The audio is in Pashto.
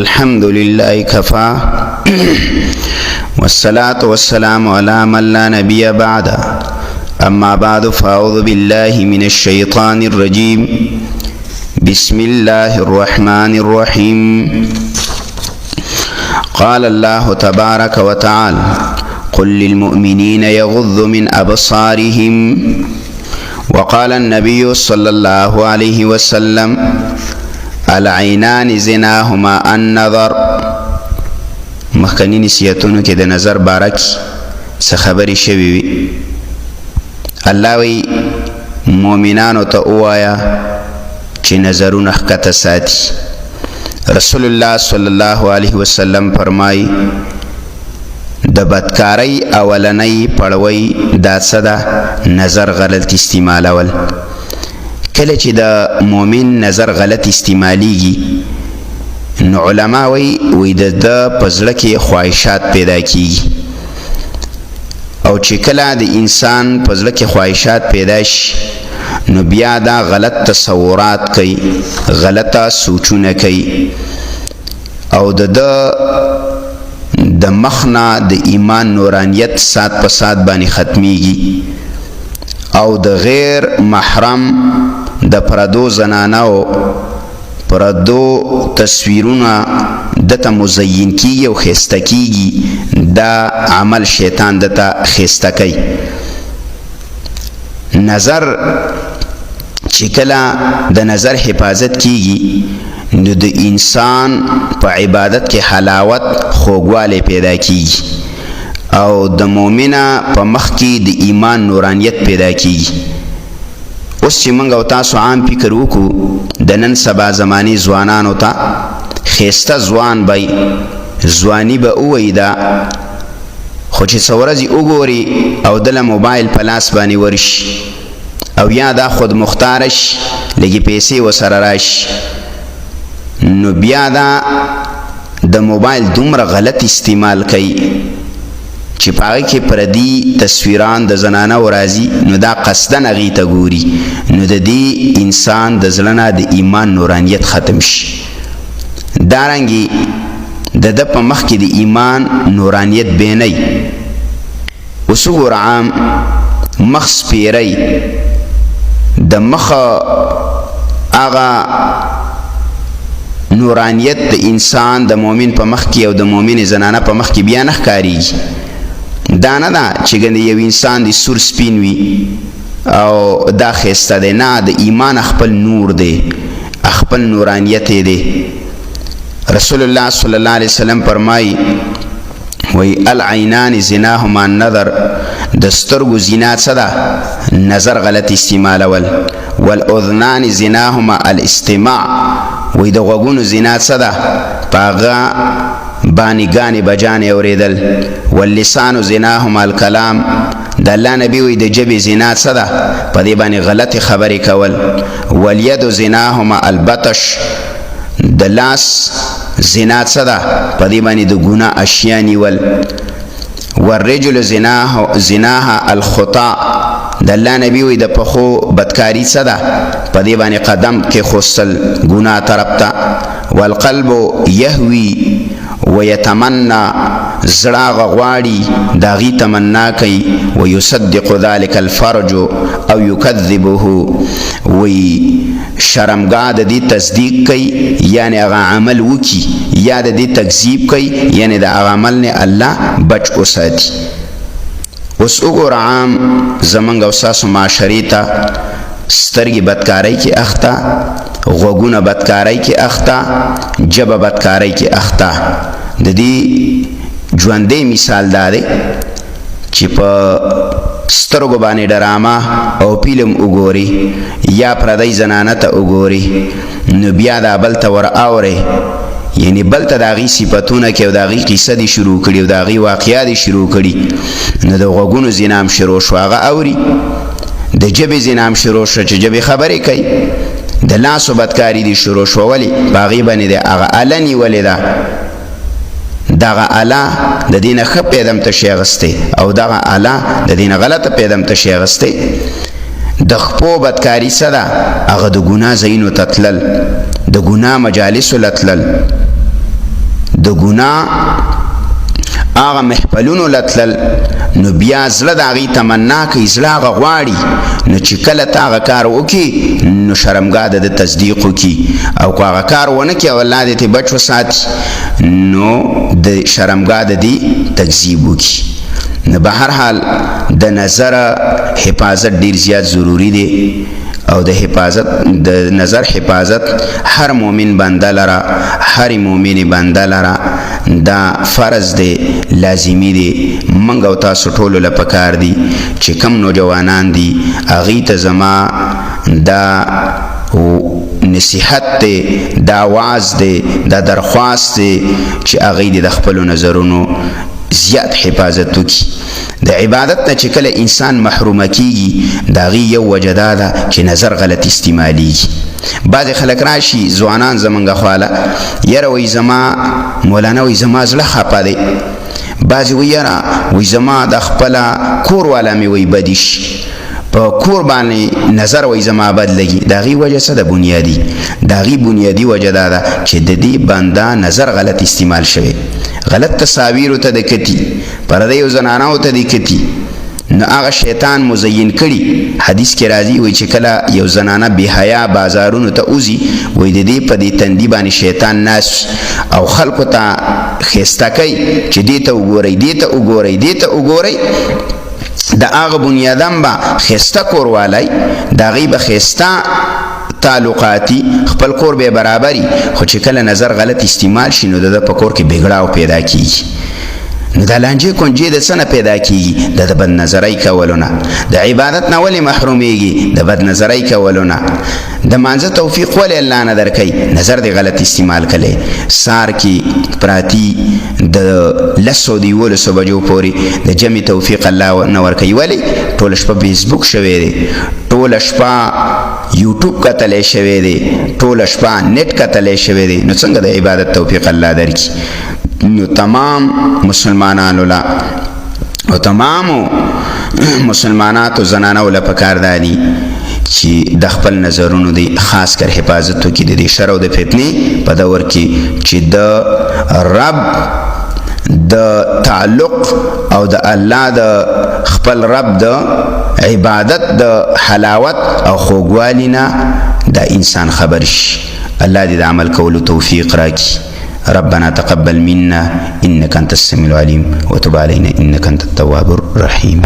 الحمد لله كفى والصلاة والسلام على من لا نبي بعد. أما بعد فأعوذ بالله من الشيطان الرجيم. بسم الله الرحمن الرحيم. قال الله تبارك وتعالى: قل للمؤمنين يغضوا من أبصارهم. وقال النبي صلى الله عليه وسلم: العینان زناهما النظر. مخکنی نصیحتونو کې د نظر باره کې څه خبرې شوې وي. الله وی مؤمنانو ته ووایه چې نظرونه ښکته ساتي. رسول الله صلی الله علیه وسلم فرمایي د بدکارۍ اولنۍ پړوی دا څه ده؟ نظر غلط استعمالول. کله چې د مؤمن نظر غلط استعمالیږي نو علما وی د په زړه کې خواهشات پیدا کیږي، او چې کله د انسان په زړه کې خواهشات پیدا شي نو بیا دا غلط تصورات کوي، غلطه سوچونه کوي، او د مخنا د ایمان نورانیت سات په سات باندې ختمیږي، او د غیر محرم د پردو زنانو پردو تصویرونه دته مزین کیږي او خسته کیږي. دا عمل شیطان دته خسته کوي. نظر چې کله د نظر حفاظت کیږي نو د انسان په عبادت کې حلاوت خوږوالی پیدا کیږي، او د مؤمنه په مخ کې د ایمان نورانیت پیدا کیږي. اوس چې موږ او تاسو عام فکر وکړو د نن سبا زماني ځوانانو ته ښایسته ځوان به ځواني به ووایي دا، خو چې څه ورځې وګوري او دله موبایل په لاس باندې ورشي او یا دا خود مختاره شي، لږې پیسې ورسره راشي، نو بیا دا د موبایل دومره غلط استعمال کوي چې په هغې کې پردي تصویران د زنانه راځي، نو دا قصدن هغې ته ګوري، نو د دې انسان د زړه نه د ایمان نورانیت ختم شي. دارنګې د ده په مخ کې د ایمان نورانیت بینی. اوس وګوره عام مخ سپیری د مخه هغه نورانیت د انسان د مؤمن په مخ کې او د مؤمن زنانه په مخ کې بیا نه ښکارېږي. دا نه ده چې ګنې یو انسان د سور سپین وي او دا ښایسته دی، نه، د ایمان خپل نور دی، خپل نورانیت دی. رسول الله صلی الله علیه وسلم فرمایي وی العینان زناهما النظر. د سترګو زنا څه ده؟ نظر غلط استعمالول. والاذنان زناهما الاستماع. وی د غوږونو زنا څه ده؟ په هغه باندې ګانې بجانې اورېدل. واللسان زناهما الکلام. د الله نبي وی د ژبې زنا څه ده؟ په دې باندې غلطې خبرې کول. والید زناهما البطش. د لاس زنا څه ده؟ په دې باندې د ګناه اشیا نیول. والرجل زناها الخطا. د الله نبي وی د پښو بدکاری څه ده؟ په دې باندې قدم کې خوستل ګناه طرف ته. والقلب یهوی ویتمنى. زړه غواړي د هغې تمنا کوي. ویصدق ذلک الفرج او یکذبه. وی شرمګاه د دې تصدیق کوي، یعنی هغه عمل وکي، یا د دې تکذیب کوي، یعنی د هغه عمل نه الله بچ وساتي. اوس وګوره عام زمونږ او ستاسو معاشرې ته سترګې بدکارۍ کې اخته، غوږونه بدکارۍ کې اخته، ژبه بدکارۍ کې اخته. د دې ژوندی مثال دا دی چې په سترګو باندې ډرامه او فلم وګوري یا پردی زنانه ته وګوري، نو بیا دا بل ته ور اوري، یعنی بل ته د هغې صفتونه کې او د هغې قصه دې شروع کړي او د هغې واقعه دې شروع کړي، نو د غوږونو زنا هم شروع شو، هغه اوري. د ژبې زنا هم شروع شو چې ژبې خبرې کوي. د لاسو بدکاري دې شروع شوه. ولې؟ په هغې باندې د هغه اله نیولې ده. دغه اله د دې نه ښه پیدم تشې اخیستی او دغه اله د دې نه غلطه پیدم تشې اخیستی. د خپو بدکاري څه ده؟ هغه د ګناه ځایونو ته تلل، د ګناه مجالسو له تلل. د ګناه هغه محفلونو لتلل، نو بیا زړه د هغې تمنا کوي، زړه هغه غواړي، نو چې کله ته هغه کار وکړي نو شرمګاه د تصدیق وکړي، او که هغه کار ونه کړي او الله دې ترې بچ وساتي نو د شرمګاه د دې تکذیب وکړي. نو به هر حال د نظر حفاظت ډیر زیات ضروری دی، او د نظر حفاظت هر مؤمن بنده لره، هر مؤمن بنده لره دا فرض دی، لازمی دی. منګ او تاسو ټولو له پکار دی چې کم نوجوانان دي هغې ته زما دا نصیحت دی، دا واعظ دی، دا درخواست دی چې هغې د خپلو نظرونو زیات حفاظت وکړي. د عبادت نه چې کله انسان محرومه کیږي د هغې یو وجه دا ده چې نظر غلط استعمالیږي. بعضې خلک راشي ځوانان زمونږ خواله، یاره وایي زما مولانا وایي زما زړه خفه دی، بعضې وایي یاره وایي زما د خپله کور والا مې وایي بدي شي، په کور باندې نظر وایي زما بد لګي. د هغې وجه څه ده؟ بنیادي. د هغې بنیادي وجه دا ده چې د دې بنده نظر غلط استعمال شوی، غلط تصاویرو ته د کتي، پردیو زنانو ته د کتي، نو هغه شیطان مزین کړي. حدیث کې راځي وایي چې کله یو زنانه بې حیا بازارونو ته وځي، وایي د دې په دې تندي باندې شیطان ناست او خلکو ته ښایسته کوي چې دې ته وګورئ، دې ته وګورئ، دې ته وګورئ. د هغه بنیادم به ښایسته کوروالی، د هغې به ښایسته تعلقاتی، خپل کور به برابري، خو چې کله نظر غلط استعمال شي نو د په کور کې بګړاو پیدا کیږي. نو دا لانجې کونجې د څه نه پیدا کیږي؟ د بد نظرۍ کولو نه. د عبادت نه ولې محرومیږي؟ د بد نظرۍ کولو نه. د مانځه توفیق ولې الله نه درکوي؟ نظر دې غلط استعمال کړی. سار کې پراتی د 10 د 11 بجو پورې د جمع توفیق الله نه ورکوي. ولې؟ ټوله شپه فیسبوک شوی دی، ټوله شپه یوټیوب کتلی شوی دی، ټوله شپه نیټ کتلی شوی دی، نو څنګه د عبادت توفیق الله درکړي؟ نو تمام مسلمانانو لا او تمامو مسلماناتو زنانو له پکار دادي چې د خپل نظرونو دی خاص کر حفاظت وکړي د دې شر او د فتنې په دور کې چې د رب د تعلق او د الله د خپل رب د عبادت د حلاوت او خوږوالي نه د انسان خبر شي. الله دې د عمل کولو توفیق راکړي. ربنا تقبل منا إنك أنت السميع العليم وتب علينا إنك أنت التواب الرحيم.